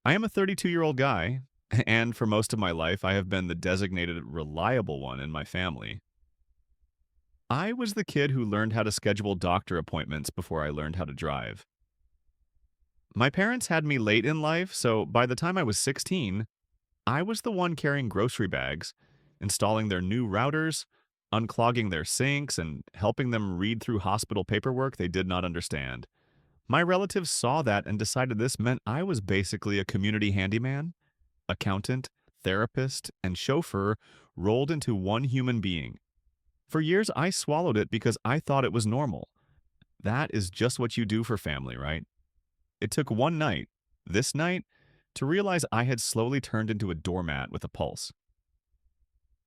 I am a 32-year-old guy, and for most of my life, I have been the designated reliable one in my family. I was the kid who learned how to schedule doctor appointments before I learned how to drive. My parents had me late in life, so by the time I was 16, I was the one carrying grocery bags, installing their new routers, unclogging their sinks, and helping them read through hospital paperwork they did not understand. My relatives saw that and decided this meant I was basically a community handyman, accountant, therapist, and chauffeur rolled into one human being. For years, I swallowed it because I thought it was normal. That is just what you do for family, right? It took one night, this night, to realize I had slowly turned into a doormat with a pulse.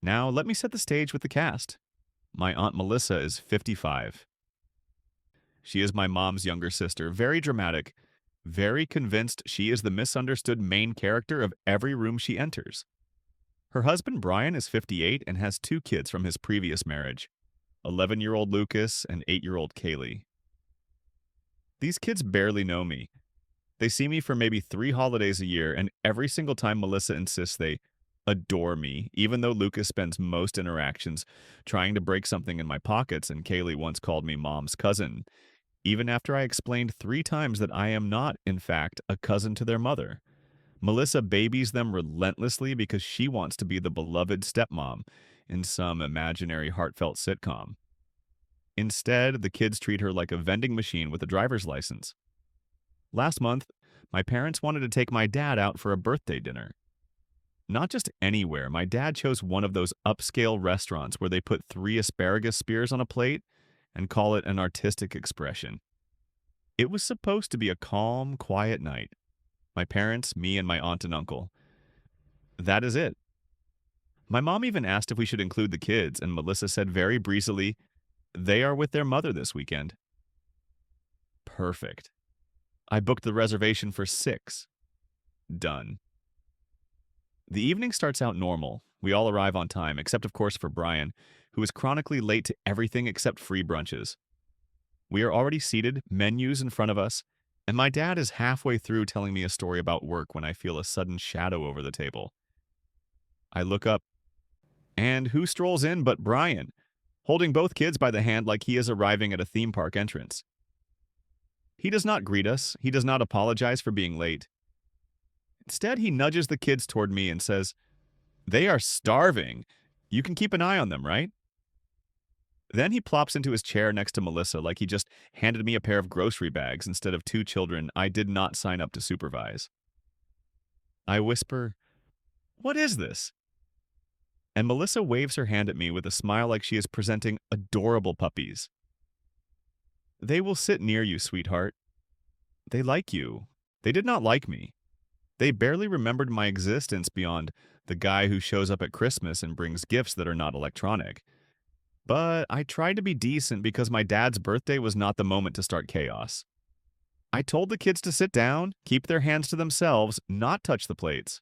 Now, let me set the stage with the cast. My Aunt Melissa is 55. She is my mom's younger sister, very dramatic, very convinced she is the misunderstood main character of every room she enters. Her husband Brian is 58 and has two kids from his previous marriage, 11-year-old Lucas and 8-year-old Kaylee. These kids barely know me. They see me for maybe 3 holidays a year, and every single time Melissa insists they adore me, even though Lucas spends most interactions trying to break something in my pockets and Kaylee once called me mom's cousin, even after I explained 3 times that I am not, in fact, a cousin to their mother. Melissa babies them relentlessly because she wants to be the beloved stepmom in some imaginary heartfelt sitcom. Instead, the kids treat her like a vending machine with a driver's license. Last month, my parents wanted to take my dad out for a birthday dinner. Not just anywhere, my dad chose one of those upscale restaurants where they put 3 asparagus spears on a plate and call it an artistic expression. It was supposed to be a calm, quiet night. My parents, me, and my aunt and uncle. That is it. My mom even asked if we should include the kids, and Melissa said very breezily, they are with their mother this weekend. Perfect. I booked the reservation for 6. Done. The evening starts out normal. We all arrive on time, except of course for Brian, who is chronically late to everything except free brunches. We are already seated, menus in front of us, and my dad is halfway through telling me a story about work when I feel a sudden shadow over the table. I look up, and who strolls in but Brian, holding both kids by the hand like he is arriving at a theme park entrance. He does not greet us, he does not apologize for being late. Instead, he nudges the kids toward me and says, they are starving. You can keep an eye on them, right? Then he plops into his chair next to Melissa like he just handed me a pair of grocery bags instead of 2 children I did not sign up to supervise. I whisper, what is this? And Melissa waves her hand at me with a smile like she is presenting adorable puppies. They will sit near you, sweetheart. They like you. They did not like me. They barely remembered my existence beyond the guy who shows up at Christmas and brings gifts that are not electronic. But I tried to be decent because my dad's birthday was not the moment to start chaos. I told the kids to sit down, keep their hands to themselves, not touch the plates.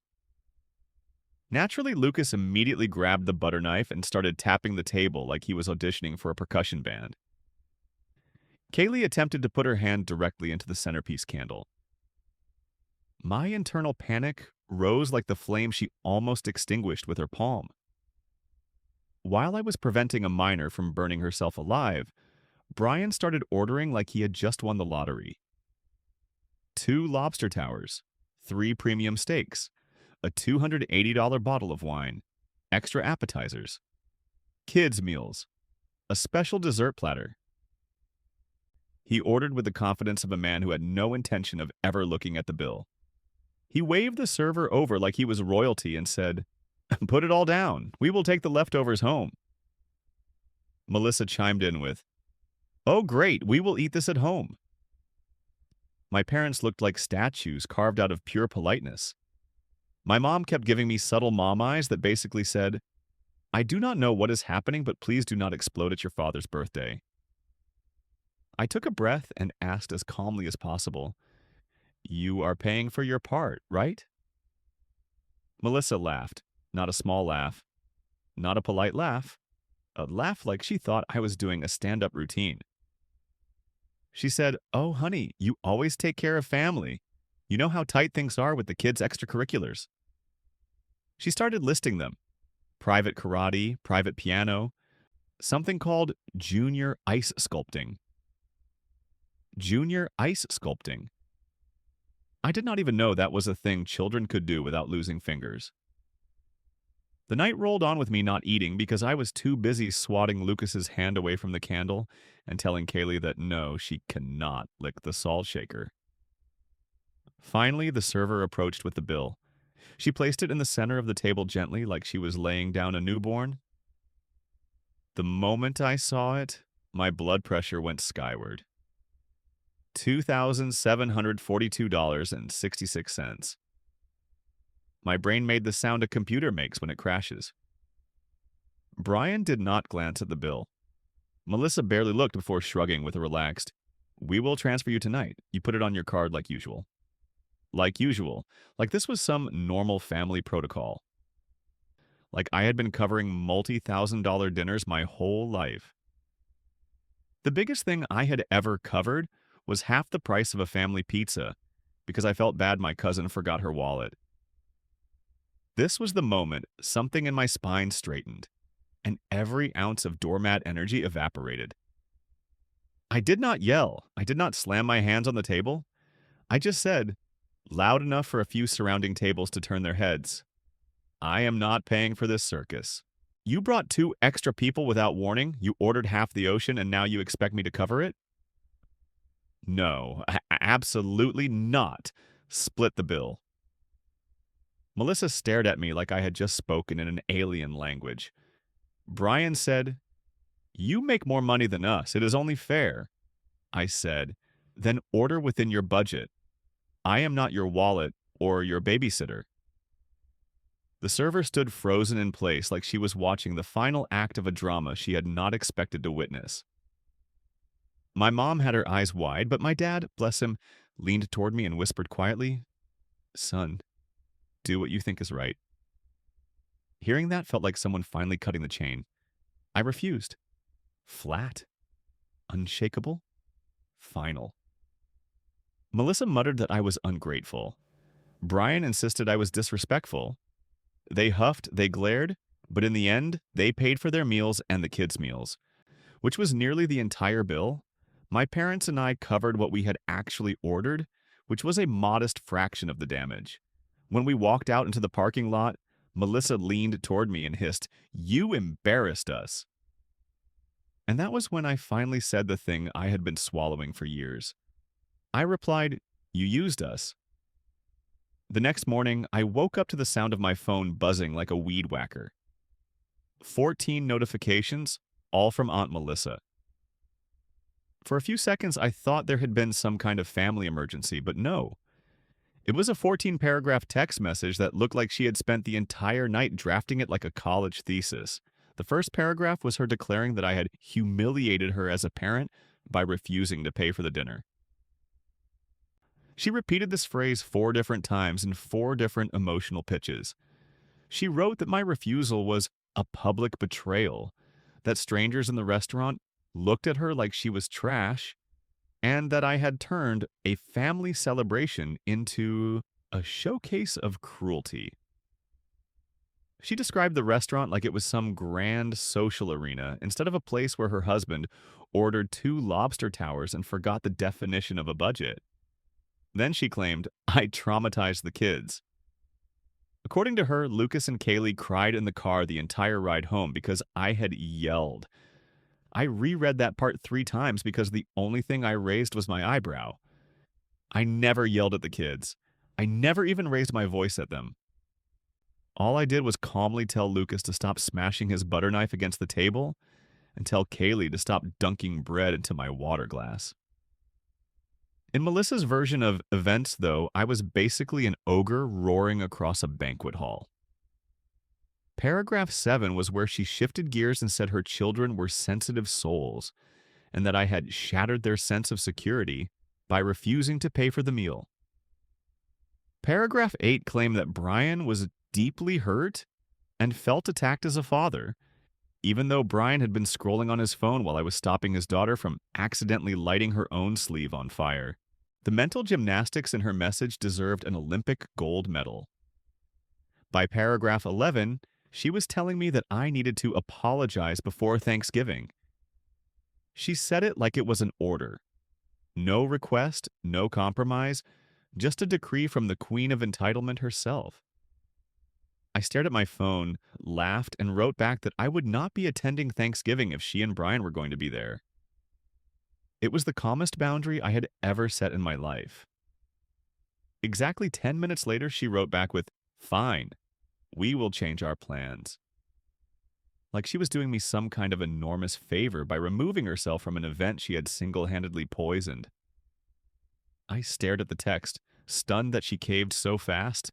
Naturally, Lucas immediately grabbed the butter knife and started tapping the table like he was auditioning for a percussion band. Kaylee attempted to put her hand directly into the centerpiece candle. My internal panic rose like the flame she almost extinguished with her palm. While I was preventing a minor from burning herself alive, Brian started ordering like he had just won the lottery. 2 lobster towers, 3 premium steaks, a $280 bottle of wine, extra appetizers, kids' meals, a special dessert platter. He ordered with the confidence of a man who had no intention of ever looking at the bill. He waved the server over like he was royalty and said, put it all down. We will take the leftovers home. Melissa chimed in with, oh great, we will eat this at home. My parents looked like statues carved out of pure politeness. My mom kept giving me subtle mom eyes that basically said, I do not know what is happening, but please do not explode at your father's birthday. I took a breath and asked as calmly as possible, you are paying for your part, right? Melissa laughed, not a small laugh, not a polite laugh, a laugh like she thought I was doing a stand-up routine. She said, oh honey, you always take care of family. You know how tight things are with the kids' extracurriculars. She started listing them: private karate, private piano, something called junior ice sculpting. Junior ice sculpting. I did not even know that was a thing children could do without losing fingers. The night rolled on with me not eating because I was too busy swatting Lucas's hand away from the candle and telling Kaylee that no, she cannot lick the salt shaker. Finally, the server approached with the bill. She placed it in the center of the table gently, like she was laying down a newborn. The moment I saw it, my blood pressure went skyward. $2,742.66. My brain made the sound a computer makes when it crashes. Brian did not glance at the bill. Melissa barely looked before shrugging with a relaxed, "We will transfer you tonight. You put it on your card like usual." Like usual. Like this was some normal family protocol. Like I had been covering multi-thousand-dollar dinners my whole life. The biggest thing I had ever covered was half the price of a family pizza because I felt bad my cousin forgot her wallet. This was the moment something in my spine straightened, and every ounce of doormat energy evaporated. I did not yell. I did not slam my hands on the table. I just said, loud enough for a few surrounding tables to turn their heads, "I am not paying for this circus. You brought 2 extra people without warning, you ordered half the ocean, and now you expect me to cover it? No, absolutely not. Split the bill." Melissa stared at me like I had just spoken in an alien language. Brian said, "You make more money than us. It is only fair." I said, "Then order within your budget. I am not your wallet or your babysitter." The server stood frozen in place like she was watching the final act of a drama she had not expected to witness. My mom had her eyes wide, but my dad, bless him, leaned toward me and whispered quietly, "Son, do what you think is right." Hearing that felt like someone finally cutting the chain. I refused. Flat. Unshakable. Final. Melissa muttered that I was ungrateful. Brian insisted I was disrespectful. They huffed, they glared, but in the end, they paid for their meals and the kids' meals, which was nearly the entire bill. My parents and I covered what we had actually ordered, which was a modest fraction of the damage. When we walked out into the parking lot, Melissa leaned toward me and hissed, "You embarrassed us." And that was when I finally said the thing I had been swallowing for years. I replied, "You used us." The next morning, I woke up to the sound of my phone buzzing like a weed whacker. 14 notifications, all from Aunt Melissa. For a few seconds, I thought there had been some kind of family emergency, but no. It was a 14-paragraph text message that looked like she had spent the entire night drafting it like a college thesis. The first paragraph was her declaring that I had humiliated her as a parent by refusing to pay for the dinner. She repeated this phrase 4 different times in 4 different emotional pitches. She wrote that my refusal was a public betrayal, that strangers in the restaurant looked at her like she was trash, and that I had turned a family celebration into a showcase of cruelty. She described the restaurant like it was some grand social arena instead of a place where her husband ordered 2 lobster towers and forgot the definition of a budget. Then she claimed, I traumatized the kids. According to her, Lucas and Kaylee cried in the car the entire ride home because I had yelled. I reread that part 3 times because the only thing I raised was my eyebrow. I never yelled at the kids. I never even raised my voice at them. All I did was calmly tell Lucas to stop smashing his butter knife against the table and tell Kaylee to stop dunking bread into my water glass. In Melissa's version of events, though, I was basically an ogre roaring across a banquet hall. Paragraph 7 was where she shifted gears and said her children were sensitive souls, and that I had shattered their sense of security by refusing to pay for the meal. Paragraph 8 claimed that Brian was deeply hurt and felt attacked as a father, even though Brian had been scrolling on his phone while I was stopping his daughter from accidentally lighting her own sleeve on fire. The mental gymnastics in her message deserved an Olympic gold medal. By paragraph 11, she was telling me that I needed to apologize before Thanksgiving. She said it like it was an order. No request, no compromise, just a decree from the queen of entitlement herself. I stared at my phone, laughed, and wrote back that I would not be attending Thanksgiving if she and Brian were going to be there. It was the calmest boundary I had ever set in my life. Exactly 10 minutes later, she wrote back with, "Fine, we will change our plans." Like she was doing me some kind of enormous favor by removing herself from an event she had single-handedly poisoned. I stared at the text, stunned that she caved so fast.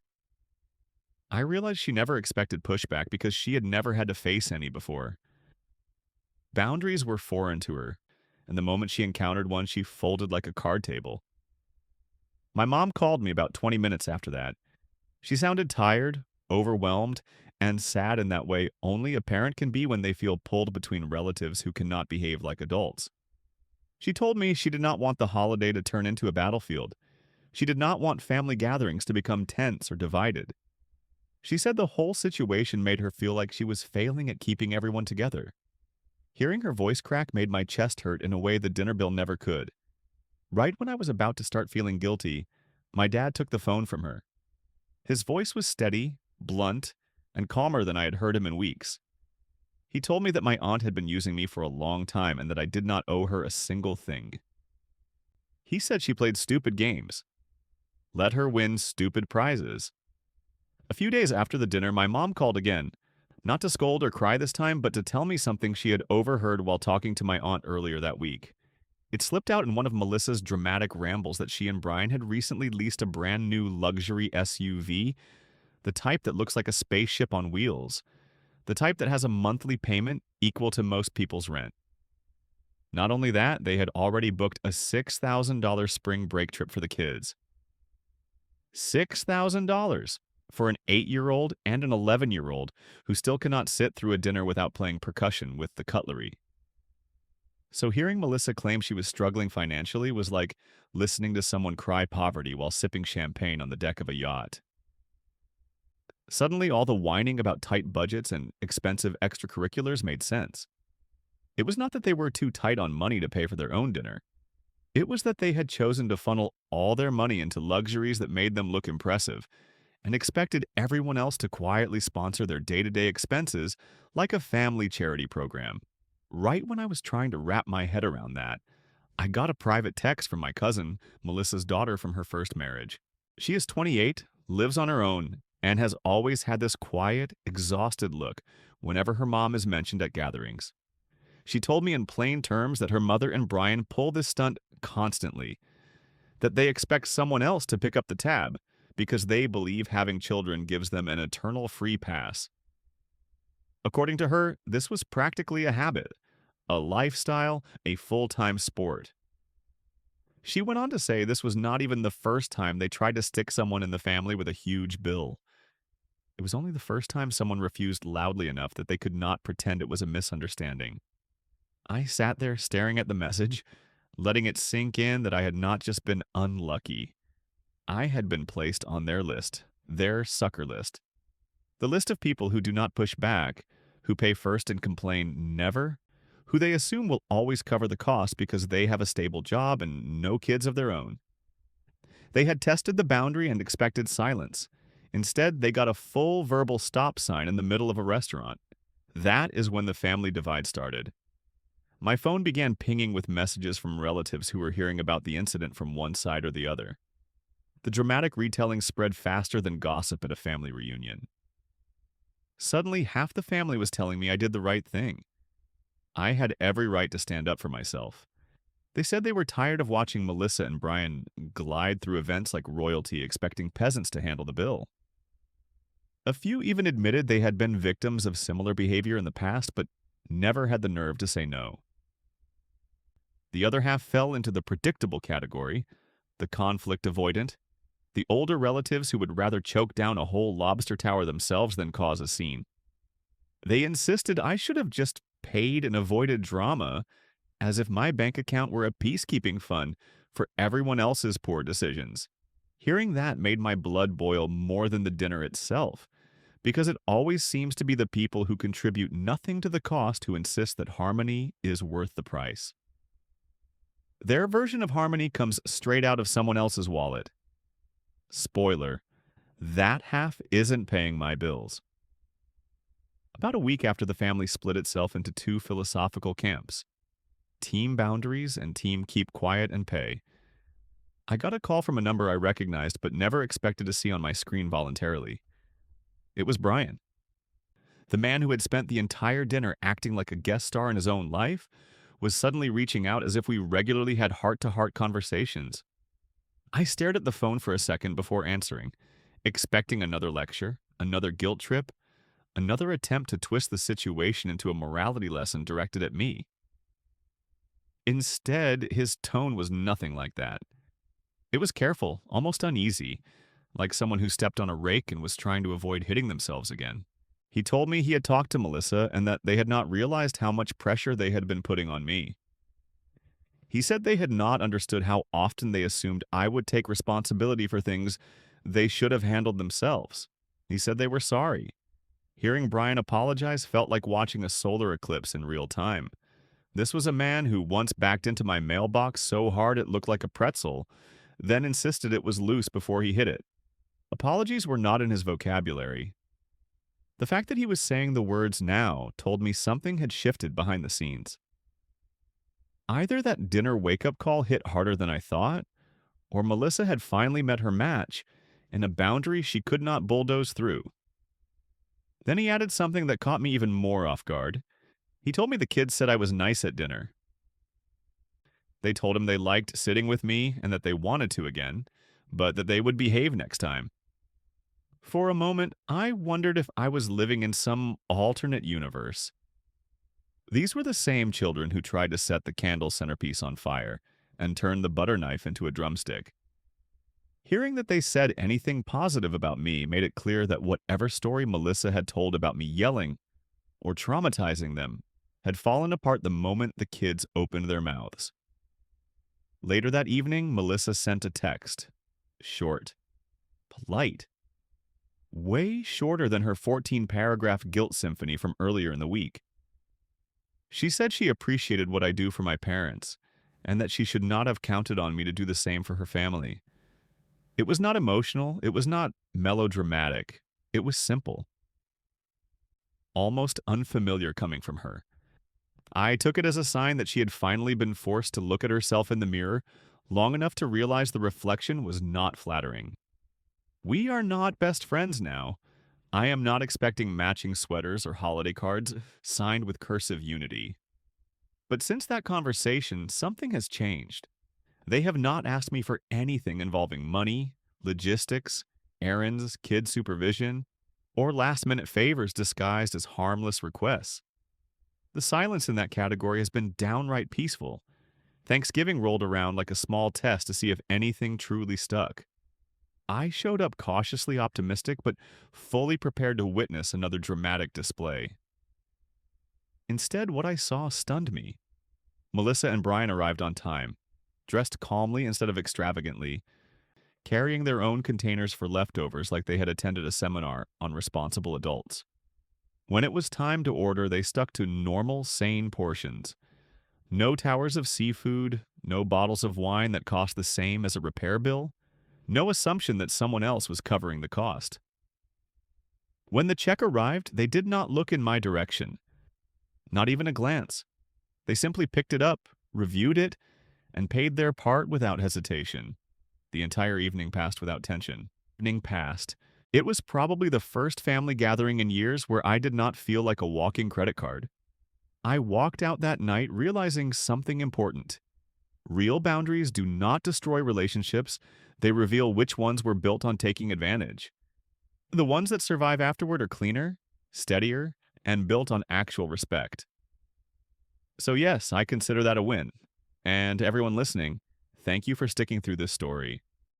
I realized she never expected pushback because she had never had to face any before. Boundaries were foreign to her, and the moment she encountered one, she folded like a card table. My mom called me about 20 minutes after that. She sounded tired, overwhelmed, and sad in that way only a parent can be when they feel pulled between relatives who cannot behave like adults. She told me she did not want the holiday to turn into a battlefield. She did not want family gatherings to become tense or divided. She said the whole situation made her feel like she was failing at keeping everyone together. Hearing her voice crack made my chest hurt in a way the dinner bill never could. Right when I was about to start feeling guilty, my dad took the phone from her. His voice was steady, blunt, and calmer than I had heard him in weeks. He told me that my aunt had been using me for a long time and that I did not owe her a single thing. He said she played stupid games. Let her win stupid prizes. A few days after the dinner, my mom called again, not to scold or cry this time, but to tell me something she had overheard while talking to my aunt earlier that week. It slipped out in one of Melissa's dramatic rambles that she and Brian had recently leased a brand new luxury SUV, the type that looks like a spaceship on wheels, the type that has a monthly payment equal to most people's rent. Not only that, they had already booked a $6,000 spring break trip for the kids. $6,000 for an 8-year-old and an 11-year-old who still cannot sit through a dinner without playing percussion with the cutlery. So hearing Melissa claim she was struggling financially was like listening to someone cry poverty while sipping champagne on the deck of a yacht. Suddenly, all the whining about tight budgets and expensive extracurriculars made sense. It was not that they were too tight on money to pay for their own dinner. It was that they had chosen to funnel all their money into luxuries that made them look impressive and expected everyone else to quietly sponsor their day-to-day expenses like a family charity program. Right when I was trying to wrap my head around that, I got a private text from my cousin, Melissa's daughter from her first marriage. She is 28, lives on her own, and has always had this quiet, exhausted look whenever her mom is mentioned at gatherings. She told me in plain terms that her mother and Brian pull this stunt constantly, that they expect someone else to pick up the tab because they believe having children gives them an eternal free pass. According to her, this was practically a habit, a lifestyle, a full-time sport. She went on to say this was not even the first time they tried to stick someone in the family with a huge bill. It was only the first time someone refused loudly enough that they could not pretend it was a misunderstanding. I sat there staring at the message, letting it sink in that I had not just been unlucky. I had been placed on their list, their sucker list. The list of people who do not push back, who pay first and complain never, who they assume will always cover the cost because they have a stable job and no kids of their own. They had tested the boundary and expected silence. Instead, they got a full verbal stop sign in the middle of a restaurant. That is when the family divide started. My phone began pinging with messages from relatives who were hearing about the incident from one side or the other. The dramatic retelling spread faster than gossip at a family reunion. Suddenly, half the family was telling me I did the right thing. I had every right to stand up for myself. They said they were tired of watching Melissa and Brian glide through events like royalty, expecting peasants to handle the bill. A few even admitted they had been victims of similar behavior in the past, but never had the nerve to say no. The other half fell into the predictable category, the conflict avoidant, the older relatives who would rather choke down a whole lobster tower themselves than cause a scene. They insisted I should have just paid and avoided drama, as if my bank account were a peacekeeping fund for everyone else's poor decisions. Hearing that made my blood boil more than the dinner itself, because it always seems to be the people who contribute nothing to the cost who insist that harmony is worth the price. Their version of harmony comes straight out of someone else's wallet. Spoiler, that half isn't paying my bills. About a week after the family split itself into two philosophical camps, team boundaries and team keep quiet and pay, I got a call from a number I recognized but never expected to see on my screen voluntarily. It was Brian. The man who had spent the entire dinner acting like a guest star in his own life was suddenly reaching out as if we regularly had heart-to-heart conversations. I stared at the phone for a second before answering, expecting another lecture, another guilt trip, another attempt to twist the situation into a morality lesson directed at me. Instead, his tone was nothing like that. It was careful, almost uneasy, like someone who stepped on a rake and was trying to avoid hitting themselves again. He told me he had talked to Melissa and that they had not realized how much pressure they had been putting on me. He said they had not understood how often they assumed I would take responsibility for things they should have handled themselves. He said they were sorry. Hearing Brian apologize felt like watching a solar eclipse in real time. This was a man who once backed into my mailbox so hard it looked like a pretzel, then insisted it was loose before he hit it. Apologies were not in his vocabulary. The fact that he was saying the words now told me something had shifted behind the scenes. Either that dinner wake-up call hit harder than I thought, or Melissa had finally met her match in a boundary she could not bulldoze through. Then he added something that caught me even more off guard. He told me the kids said I was nice at dinner. They told him they liked sitting with me and that they wanted to again, but that they would behave next time. For a moment, I wondered if I was living in some alternate universe. These were the same children who tried to set the candle centerpiece on fire and turn the butter knife into a drumstick. Hearing that they said anything positive about me made it clear that whatever story Melissa had told about me yelling or traumatizing them had fallen apart the moment the kids opened their mouths. Later that evening, Melissa sent a text. Short. Polite. Way shorter than her 14-paragraph guilt symphony from earlier in the week. She said she appreciated what I do for my parents, and that she should not have counted on me to do the same for her family. It was not emotional, it was not melodramatic, it was simple. Almost unfamiliar coming from her. I took it as a sign that she had finally been forced to look at herself in the mirror long enough to realize the reflection was not flattering. We are not best friends now. I am not expecting matching sweaters or holiday cards signed with cursive unity. But since that conversation, something has changed. They have not asked me for anything involving money, logistics, errands, kid supervision, or last-minute favors disguised as harmless requests. The silence in that category has been downright peaceful. Thanksgiving rolled around like a small test to see if anything truly stuck. I showed up cautiously optimistic, but fully prepared to witness another dramatic display. Instead, what I saw stunned me. Melissa and Brian arrived on time, dressed calmly instead of extravagantly, carrying their own containers for leftovers like they had attended a seminar on responsible adults. When it was time to order, they stuck to normal, sane portions. No towers of seafood, no bottles of wine that cost the same as a repair bill, no assumption that someone else was covering the cost. When the check arrived, they did not look in my direction. Not even a glance. They simply picked it up, reviewed it, and paid their part without hesitation. The entire evening passed without tension. Evening passed. It was probably the first family gathering in years where I did not feel like a walking credit card. I walked out that night realizing something important. Real boundaries do not destroy relationships, they reveal which ones were built on taking advantage. The ones that survive afterward are cleaner, steadier, and built on actual respect. So yes, I consider that a win. And everyone listening, thank you for sticking through this story.